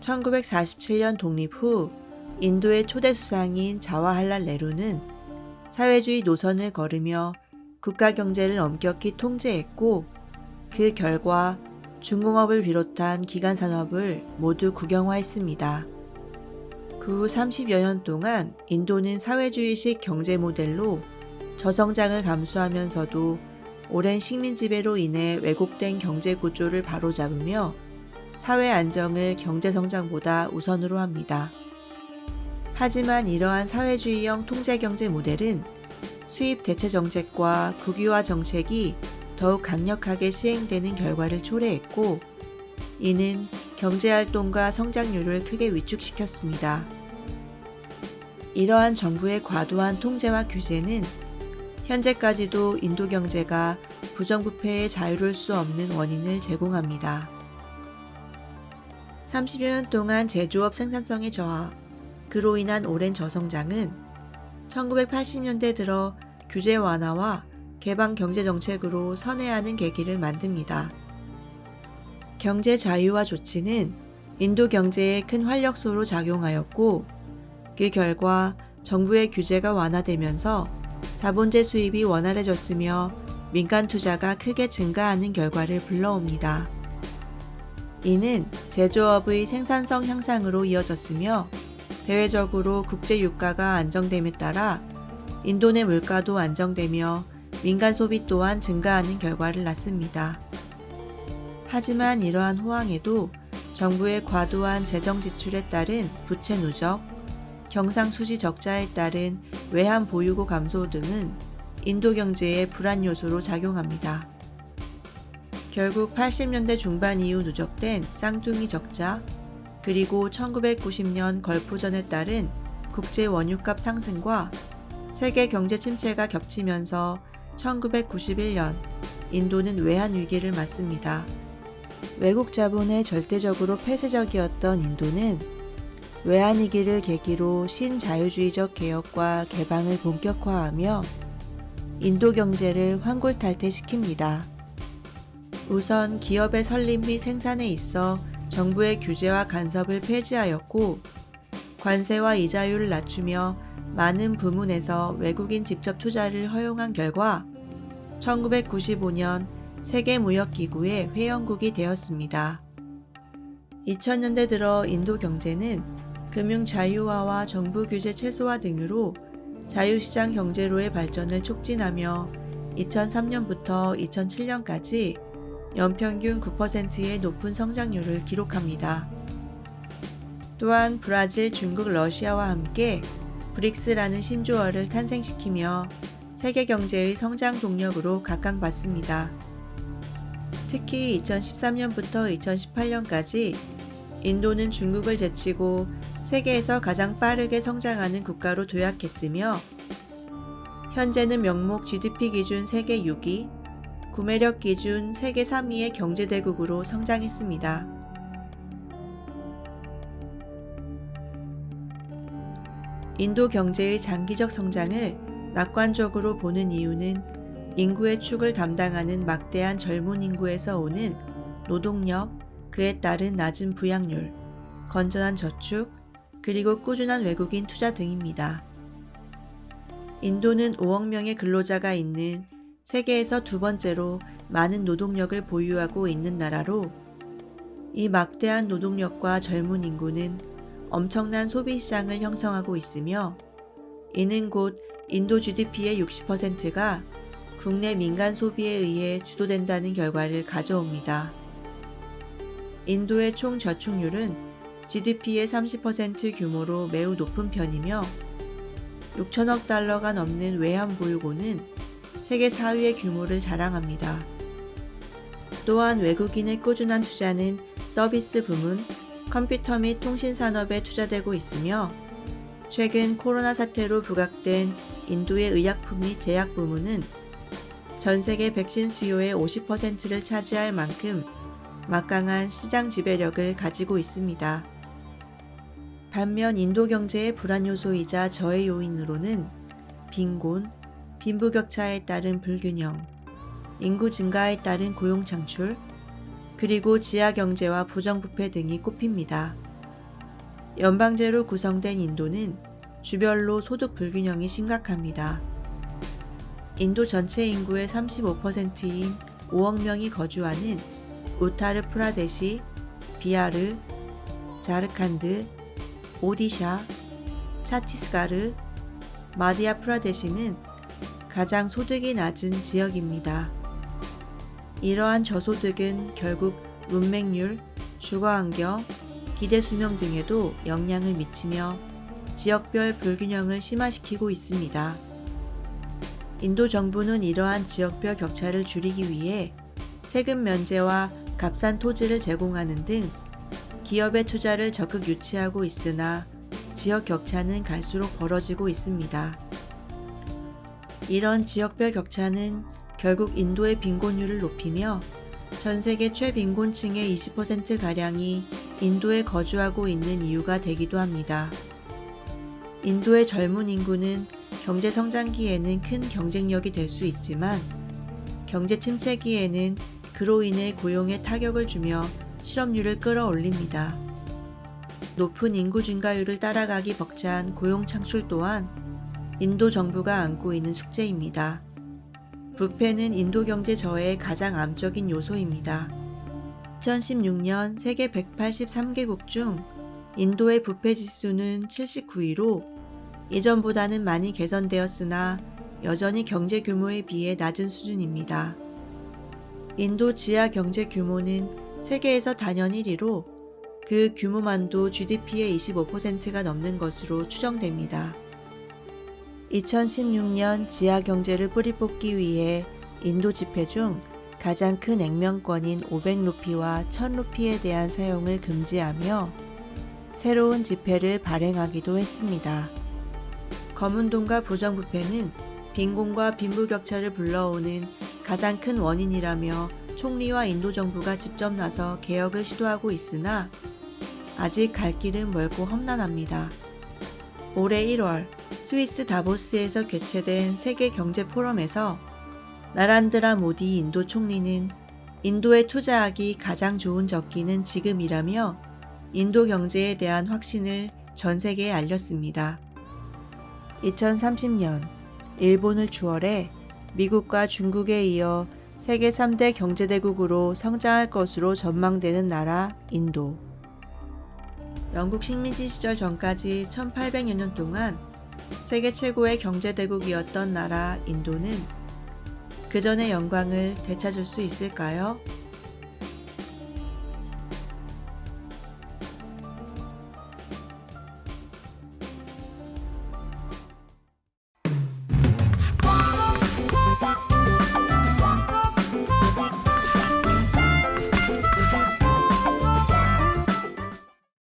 1947년 독립 후 인도의 초대 수상인 자와할랄 네루는 사회주의 노선을 걸으며 국가 경제를 엄격히 통제했고, 그 결과 중공업을 비롯한 기간 산업을 모두 국영화했습니다. 그 후 30여 년 동안 인도는 사회주의식 경제 모델로 저성장을 감수하면서도 오랜 식민 지배로 인해 왜곡된 경제 구조를 바로잡으며 사회 안정을 경제 성장보다 우선으로 합니다. 하지만 이러한 사회주의형 통제 경제 모델은 수입 대체 정책과 국유화 정책이 더욱 강력하게 시행되는 결과를 초래했고, 이는 경제활동과 성장률을 크게 위축시켰습니다. 이러한 정부의 과도한 통제와 규제는 현재까지도 인도 경제가 부정부패에 자유로울 수 없는 원인을 제공합니다. 30여 년 동안 제조업 생산성의 저하, 그로 인한 오랜 저성장은 1980년대 들어 규제 완화와 개방 경제 정책으로 선회하는 계기를 만듭니다. 경제 자유화 조치는 인도 경제에 큰 활력소로 작용하였고, 그 결과 정부의 규제가 완화되면서 자본재 수입이 원활해졌으며 민간 투자가 크게 증가하는 결과를 불러옵니다. 이는 제조업의 생산성 향상으로 이어졌으며, 대외적으로 국제 유가가 안정됨에 따라 인도 내 물가도 안정되며 민간 소비 또한 증가하는 결과를 낳습니다. 하지만 이러한 호황에도 정부의 과도한 재정 지출에 따른 부채 누적, 경상수지 적자에 따른 외환 보유고 감소 등은 인도 경제의 불안 요소로 작용합니다. 결국 80년대 중반 이후 누적된 쌍둥이 적자, 그리고 1990년 걸프전에 따른 국제 원유값 상승과 세계 경제 침체가 겹치면서 1991년 인도는 외환 위기를 맞습니다. 외국 자본에 절대적으로 폐쇄적이었던 인도는 외환 위기를 계기로 신자유주의적 개혁과 개방을 본격화하며 인도 경제를 환골탈퇴시킵니다. 우선 기업의 설립 및 생산에 있어 정부의 규제와 간섭을 폐지하였고, 관세와 이자율을 낮추며 많은 부문에서 외국인 직접 투자를 허용한 결과 1995년 세계무역기구의 회원국이 되었습니다. 2000년대 들어 인도 경제는 금융 자유화와 정부 규제 최소화 등으로 자유시장 경제로의 발전을 촉진하며 2003년부터 2007년까지 연평균 9%의 높은 성장률을 기록합니다. 또한 브라질, 중국, 러시아와 함께 브릭스라는 신조어를 탄생시키며 세계 경제의 성장 동력으로 각광받습니다. 특히 2013년부터 2018년까지 인도는 중국을 제치고 세계에서 가장 빠르게 성장하는 국가로 도약했으며, 현재는 명목 GDP 기준 세계 6위, 구매력 기준 세계 3위의 경제대국으로 성장했습니다. 인도 경제의 장기적 성장을 낙관적으로 보는 이유는 인구의 축을 담당하는 막대한 젊은 인구에서 오는 노동력, 그에 따른 낮은 부양률, 건전한 저축, 그리고 꾸준한 외국인 투자 등입니다. 인도는 5억 명의 근로자가 있는 세계에서 두 번째로 많은 노동력을 보유하고 있는 나라로, 이 막대한 노동력과 젊은 인구는 엄청난 소비 시장을 형성하고 있으며, 이는 곧 인도 GDP의 60%가 국내 민간 소비에 의해 주도된다는 결과를 가져옵니다. 인도의 총 저축률은 GDP의 30% 규모로 매우 높은 편이며, 6천억 달러가 넘는 외환 보유고는 세계 4위의 규모를 자랑합니다. 또한 외국인의 꾸준한 투자는 서비스 부문, 컴퓨터 및 통신 산업에 투자되고 있으며, 최근 코로나 사태로 부각된 인도의 의약품 및 제약 부문은 전 세계 백신 수요의 50%를 차지할 만큼 막강한 시장 지배력을 가지고 있습니다. 반면 인도 경제의 불안 요소이자 저해 요인으로는 빈곤, 빈부격차에 따른 불균형, 인구 증가에 따른 고용 창출, 그리고 지하 경제와 부정부패 등이 꼽힙니다. 연방제로 구성된 인도는 주별로 소득 불균형이 심각합니다. 인도 전체 인구의 35%인 5억 명이 거주하는 우타르 프라데시, 비하르, 자르칸드, 오디샤, 차티스가르, 마디아 프라데시는 가장 소득이 낮은 지역입니다. 이러한 저소득은 결국 문맹률, 주거환경, 기대 수명 등에도 영향을 미치며 지역별 불균형을 심화시키고 있습니다. 인도 정부는 이러한 지역별 격차를 줄이기 위해 세금 면제와 값싼 토지를 제공하는 등 기업의 투자를 적극 유치하고 있으나 지역 격차는 갈수록 벌어지고 있습니다. 이런 지역별 격차는 결국 인도의 빈곤율을 높이며 전 세계 최빈곤층의 20%가량이 인도에 거주하고 있는 이유가 되기도 합니다. 인도의 젊은 인구는 경제 성장기에는 큰 경쟁력이 될 수 있지만 경제 침체기에는 그로 인해 고용에 타격을 주며 실업률을 끌어올립니다. 높은 인구 증가율을 따라가기 벅찬 고용 창출 또한 인도 정부가 안고 있는 숙제입니다. 부패는 인도 경제 저해의 가장 암적인 요소입니다. 2016년 세계 183개국 중 인도의 부패 지수는 79위로 이전보다는 많이 개선되었으나 여전히 경제 규모에 비해 낮은 수준입니다. 인도 지하 경제 규모는 세계에서 단연 1위로 그 규모만도 GDP의 25%가 넘는 것으로 추정됩니다. 2016년 지하 경제를 뿌리 뽑기 위해 인도 지폐 중 가장 큰 액면권인 500루피와 1000루피에 대한 사용을 금지하며 새로운 지폐를 발행하기도 했습니다. 검은 돈과 부정부패는 빈곤과 빈부격차를 불러오는 가장 큰 원인이라며 총리와 인도 정부가 직접 나서 개혁을 시도하고 있으나 아직 갈 길은 멀고 험난합니다. 올해 1월 스위스 다보스에서 개최된 세계 경제 포럼에서 나란드라 모디 인도 총리는 인도에 투자하기 가장 좋은 적기는 지금이라며 인도 경제에 대한 확신을 전 세계에 알렸습니다. 2030년 일본을 추월해 미국과 중국에 이어 세계 3대 경제대국으로 성장할 것으로 전망되는 나라 인도. 영국 식민지 시절 전까지 1800여 년 동안 세계 최고의 경제대국이었던 나라 인도는 그 전의 영광을 되찾을 수 있을까요?